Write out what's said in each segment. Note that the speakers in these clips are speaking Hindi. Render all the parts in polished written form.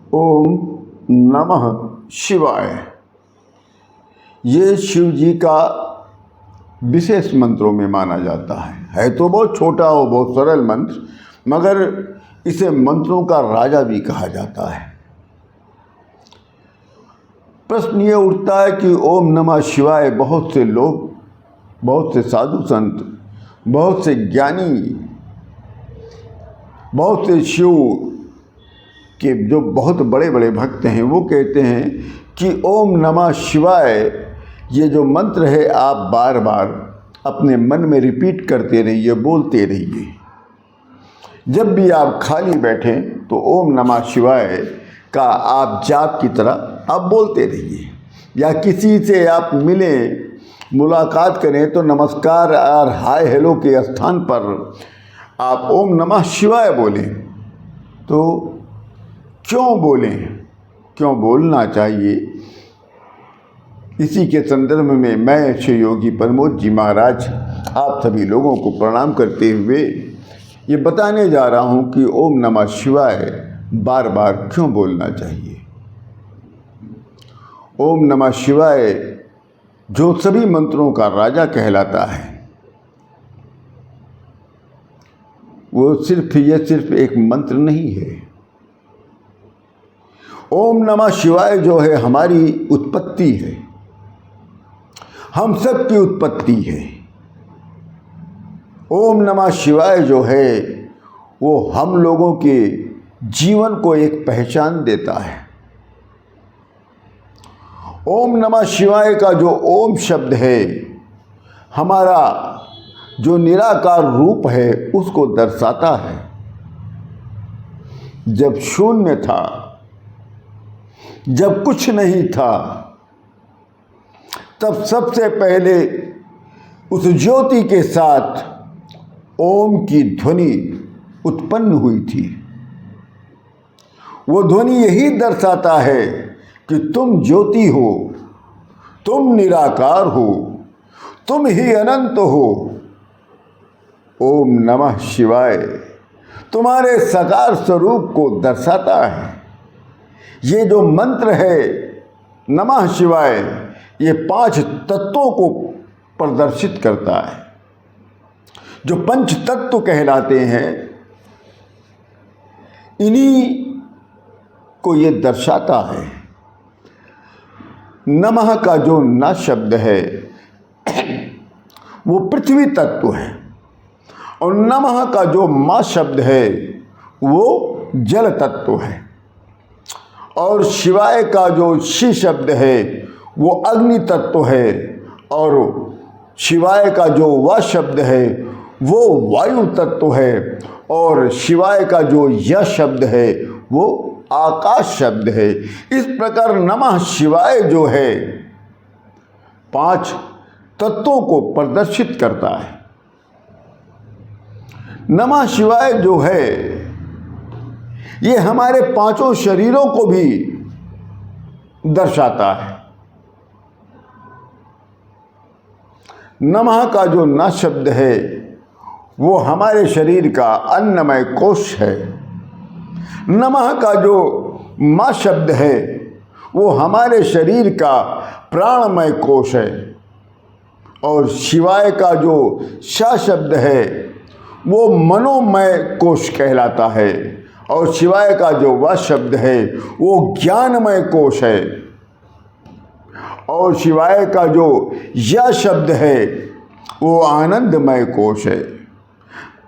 ओम नमः शिवाय। ये शिव जी का विशेष मंत्रों में माना जाता है तो बहुत छोटा और बहुत सरल मंत्र, मगर इसे मंत्रों का राजा भी कहा जाता है। प्रश्न ये उठता है कि ओम नमः शिवाय बहुत से लोग, बहुत से साधु संत, बहुत से ज्ञानी, बहुत से शिव के जो बहुत बड़े बड़े भक्त हैं वो कहते हैं कि ओम नमः शिवाय ये जो मंत्र है आप बार बार अपने मन में रिपीट करते रहिए, बोलते रहिए। जब भी आप खाली बैठें तो ओम नमः शिवाय का आप जाप की तरह आप बोलते रहिए, या किसी से आप मिलें, मुलाकात करें तो नमस्कार और हाय हेलो के स्थान पर आप ओम नमः शिवाय बोलें। तो क्यों बोलें, क्यों बोलना चाहिए, इसी के संदर्भ में मैं श्री योगी प्रमोद जी महाराज आप सभी लोगों को प्रणाम करते हुए ये बताने जा रहा हूँ कि ओम नमः शिवाय बार बार क्यों बोलना चाहिए। ओम नमः शिवाय जो सभी मंत्रों का राजा कहलाता है, वो सिर्फ एक मंत्र नहीं है। ओम नमः शिवाय जो है हमारी उत्पत्ति है, हम सब की उत्पत्ति है। ओम नमः शिवाय जो है वो हम लोगों के जीवन को एक पहचान देता है। ओम नमः शिवाय का जो ओम शब्द है हमारा जो निराकार रूप है उसको दर्शाता है। जब शून्य था, जब कुछ नहीं था, तब सबसे पहले उस ज्योति के साथ ओम की ध्वनि उत्पन्न हुई थी। वो ध्वनि यही दर्शाता है कि तुम ज्योति हो, तुम निराकार हो, तुम ही अनंत हो। ओम नमः शिवाय तुम्हारे साकार स्वरूप को दर्शाता है। ये जो मंत्र है नमः शिवाय, ये 5 तत्वों को प्रदर्शित करता है। जो पंच तत्व कहलाते हैं इन्हीं को ये दर्शाता है। नमः का जो न शब्द है वो पृथ्वी तत्व है, और नमः का जो मा शब्द है वो जल तत्व है, और शिवाय का जो शि शब्द है वो अग्नि तत्व है, और शिवाय का जो व शब्द है वो वायु तत्व है, और शिवाय का जो य शब्द है वो आकाश शब्द है। इस प्रकार नमः शिवाय जो है 5 तत्वों को प्रदर्शित करता है। नमः शिवाय जो है ये हमारे 5 शरीरों को भी दर्शाता है। नमः का जो न शब्द है वो हमारे शरीर का अन्नमय कोश है। नमः का जो मा शब्द है वो हमारे शरीर का प्राणमय कोश है, और शिवाय का जो श शब्द है वो मनोमय कोश कहलाता है, और शिवाय का जो व शब्द है वो ज्ञानमय कोश है, और शिवाय का जो य शब्द है वो आनंदमय कोश है।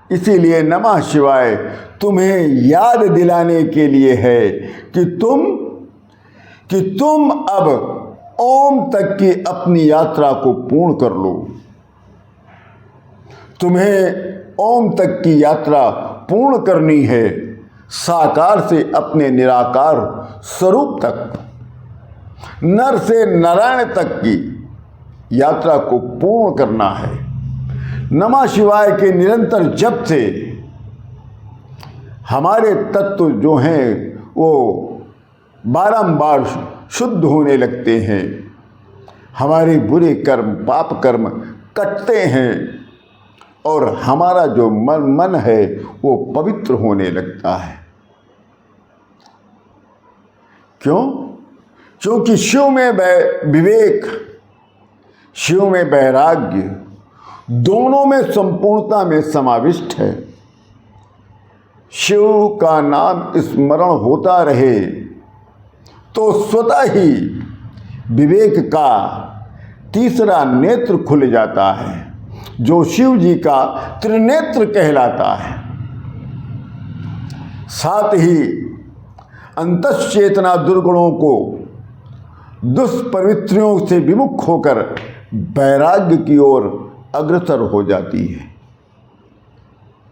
इसीलिए नमः शिवाय तुम्हें याद दिलाने के लिए है कि तुम अब ओम तक की अपनी यात्रा को पूर्ण कर लो। तुम्हें ओम तक की यात्रा पूर्ण करनी है, साकार से अपने निराकार स्वरूप तक, नर से नारायण तक की यात्रा को पूर्ण करना है। नमः शिवाय के निरंतर जप से हमारे तत्व जो हैं वो बारंबार शुद्ध होने लगते हैं, हमारे बुरे कर्म पाप कर्म कटते हैं, और हमारा जो मन है वो पवित्र होने लगता है। क्यों? क्योंकि शिव में विवेक, शिव में वैराग्य, दोनों में संपूर्णता में समाविष्ट है। शिव का नाम स्मरण होता रहे तो स्वतः ही विवेक का तीसरा नेत्र खुल जाता है, जो शिव जी का त्रिनेत्र कहलाता है। साथ ही अंतश्चेतना दुर्गुणों को दुष्प्रवृत्तियों से विमुख होकर वैराग्य की ओर अग्रसर हो जाती है।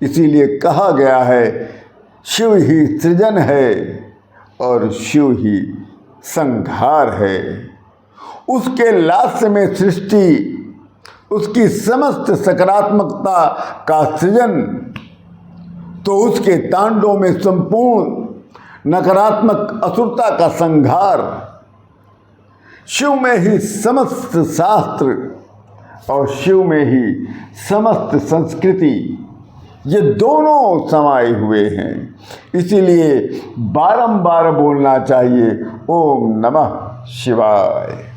इसीलिए कहा गया है, शिव ही सृजन है और शिव ही संहार है। उसके लास्य में सृष्टि, उसकी समस्त सकारात्मकता का सृजन, तो उसके तांडव में संपूर्ण नकारात्मक असुरता का संहार। शिव में ही समस्त शास्त्र और शिव में ही समस्त संस्कृति, ये दोनों समाये हुए हैं। इसीलिए बारंबार बोलना चाहिए, ओम नमः शिवाय।